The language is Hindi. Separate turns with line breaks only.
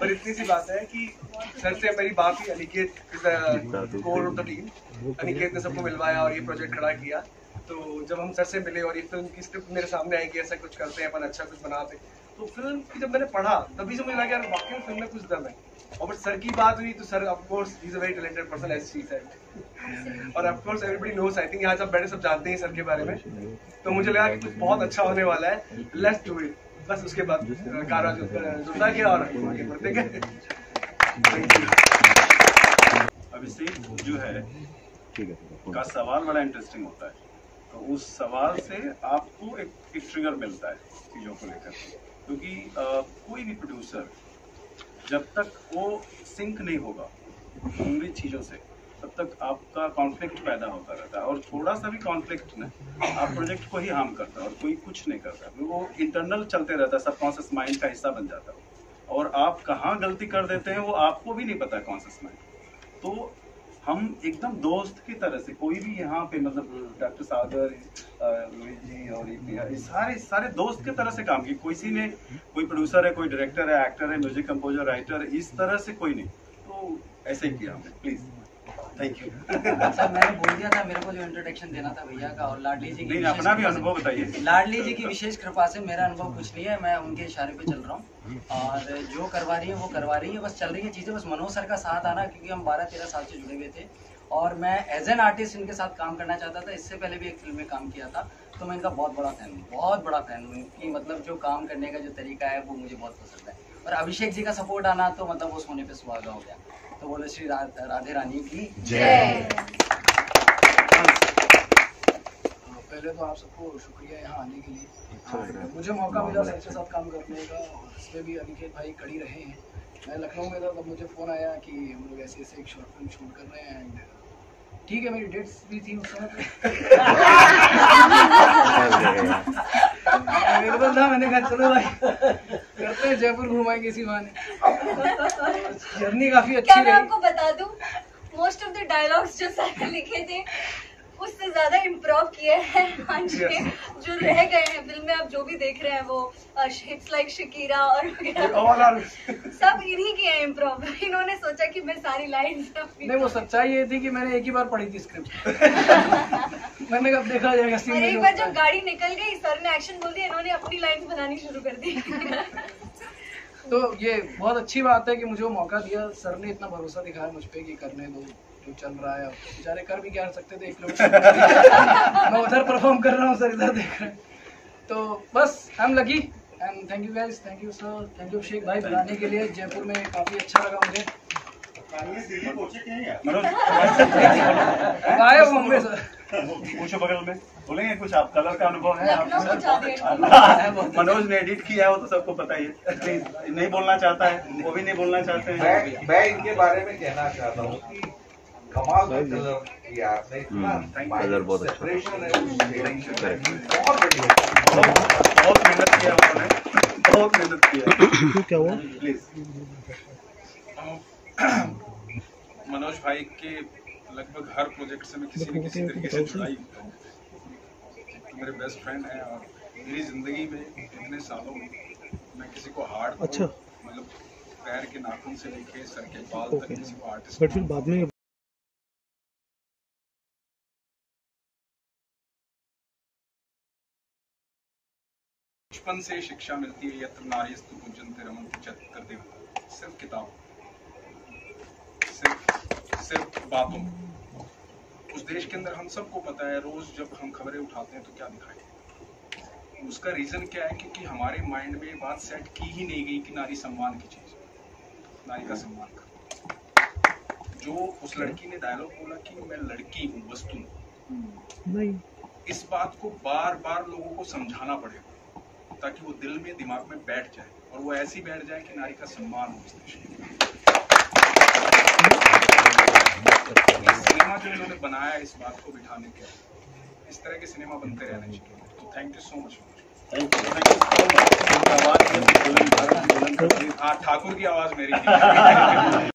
और इतनी सी बात है कि सर से मेरी बात हुई, Aniket core of the team, Aniket ने सबको मिलवाया और ये प्रोजेक्ट खड़ा किया। तो जब हम सर से मिले और ये फिल्म की स्क्रिप्ट मेरे सामने आई कि ऐसा कुछ करते हैं अपन, अच्छा कुछ बनाते, तो फिल्म की जब मैंने पढ़ा तभी से मुझे लगा यार वाकई फिल्म में कुछ दम है। और बट सर की बात हुई तो sir of course he is a very talented person as she said, और of course everybody knows, I think यहाँ सब बैठे सब जानते हैं सर के बारे में। तो मुझे लगा कि कुछ बहुत अच्छा होने वाला है, लेट्स डू इट। बस उसके बाद कारा जुड़ता गया और आगे बढ़ते गए।
अभिषेक जो है का सवाल बड़ा इंटरेस्टिंग होता है, तो उस सवाल से आपको एक ट्रिगर मिलता है चीज़ों को लेकर, क्योंकि कोई भी प्रोड्यूसर जब तक वो सिंक नहीं होगा उन चीज़ों से, तब तक आपका कॉन्फ्लिक्ट पैदा होता रहता है, और थोड़ा सा भी कॉन्फ्लिक्ट ना आप प्रोजेक्ट को ही हार्म करता है और कोई कुछ नहीं करता, वो इंटरनल चलते रहता है, सबकॉन्शियस माइंड का हिस्सा बन जाता है, और आप कहाँ गलती कर देते हैं वो आपको भी नहीं पता है कॉन्शियस माइंड। तो हम एकदम दोस्त की तरह से, कोई भी यहाँ पे मतलब डॉक्टर सागर, रोहित जी और ये सारे दोस्त की तरह से काम की, किसी ने कोई प्रोड्यूसर है, कोई डायरेक्टर है, एक्टर है, म्यूजिक कंपोजर, राइटर है, इस तरह से कोई नहीं, तो ऐसे ही किया हमने। Please thank you.
सर मैंने बोल दिया था मेरे को जो इंट्रोडक्शन देना था भैया का, और लाडली जी की
अपना भी अनुभव बताइए।
लाडली जी की विशेष कृपा से मेरा अनुभव कुछ नहीं है, मैं उनके इशारे पे चल रहा हूँ, और जो करवा रही है वो करवा रही है, बस चल रही है चीज़ें। बस मनोज सर का साथ आना, क्योंकि हम 12-13 साल से जुड़े हुए थे और मैं एज एन आर्टिस्ट इनके साथ काम करना चाहता था। इससे पहले भी एक फिल्म में काम किया था, तो मैं इनका बहुत बड़ा फ़ैन हूँ, बहुत बड़ा फ़ैन हूँ इनकी। मतलब जो काम करने का जो तरीका है वो मुझे बहुत पसंद है, और अभिषेक जी का सपोर्ट आना तो मतलब वो सोने पे सुहागा हो गया। तो बोले श्री राधे रानी की जय।
पहले तो आप सबको शुक्रिया यहाँ आने के लिए, मुझे मौका मिला सर के साथ काम करने का, और इसमें भी अनिकेत भाई कड़ी रहे हैं। मैं लखनऊ में था तब मुझे फ़ोन आया कि हम लोग ऐसे ऐसे एक शॉर्ट फिल्म शूट कर रहे हैं, एंड ठीक है मेरी डेट्स भी थी उस समय अवेलेबल था। मैंने कहा चलो भाई करते हैं, जयपुर घुमाएंगे इसी बहाने। जर्नी काफ़ी अच्छी रही।
मैं आपको बता दूं, मोस्ट ऑफ द डायलॉग्स जो सर ने लिखे थे उससे ज्यादा इम्प्रोव किए हैं हाँ जी, जो रह गए हैं फिल्म में। आप जो भी देख रहे हैं वो हिट्स लाइक शकीरा और सब इन्हीं के हैं इम्प्रोव। इन्होंने सोचा कि मैं सारी लाइन्स
नहीं, वो सच्चाई ये थी कि मैंने एक ही बार पढ़ी थी स्क्रिप्ट मैंने कब देखा जाएगा सीन में।
एक बार जब गाड़ी निकल गई, सर ने एक्शन बोल दिया, इन्होंने अपनी लाइन्स बनानी शुरू कर दी
तो ये बहुत अच्छी बात है कि मुझे वो मौका दिया, सर ने इतना भरोसा दिखाया मुझ पे कि करने दो जो चल रहा है। बेचारे कर भी क्या सकते थे, 1 किलोमीटर मैं उधर परफॉर्म कर रहा हूँ, सर इधर देख रहे हैं। तो बस I am lucky, and thank you guys, thank you sir, thank you Abhishek भाई बुलाने के लिए। जयपुर में काफ़ी अच्छा लगा मुझे। आए हो मुंबई सर,
पूछो बगल में, बोलेंगे कुछ आप कलर का अनुभव है
लखनऊ
मनोज ने एडिट किया हो तो सबको पता ही है, प्लीज नहीं बोलना चाहता है, वो भी नहीं बोलना चाहते हैं।
मैं इनके बारे में कहना चाहता हूँ कि कमाल का कलर किया आपने,
कलर बहुत अच्छा,
बहुत बढ़िया,
बहुत मेहनत किया उन्होंने, बहुत मेहनत किया।
क्या हुआ
प्लीज।
मनोज भाई के लगभग हर प्रोजेक्ट से मैं किसी न किसी तरीके से जुड़ा ही हूँ, तो मेरे बेस्ट फ्रेंड हैं, और मेरी जिंदगी में इतने सालों में मैं किसी को हार्ड मतलब पैर के नाखून से लेके सर के बाल तक किसी को आर्टिस्ट,
बट फिर बाद में
बचपन से शिक्षा मिलती है, यत्र नारीस्तु पूज्यन्ते रमन्ते च करते सिर्फ किताब, सिर्फ बातों। उस देश के अंदर हम सबको पता है, रोज जब हम खबरें उठाते हैं तो क्या दिखाई, उसका रीजन क्या है, क्योंकि हमारे माइंड में बात सेट की ही नहीं गई कि नारी सम्मान की चीज, नारी का सम्मान कर। जो उस लड़की ने डायलॉग बोला कि मैं लड़की हूँ, वस्तु नहीं, इस बात को बार बार लोगों को समझाना पड़ेगा ताकि वो दिल में दिमाग में बैठ जाए, और वो ऐसी बैठ जाए कि नारी का सम्मान हो इस देश में। सिनेमा जो इन्होंने बनाया इस बात को बिठाने के, इस तरह के सिनेमा बनते रहने चाहिए। तो थैंक यू सो मच। हाँ, ठाकुर की आवाज मेरी थी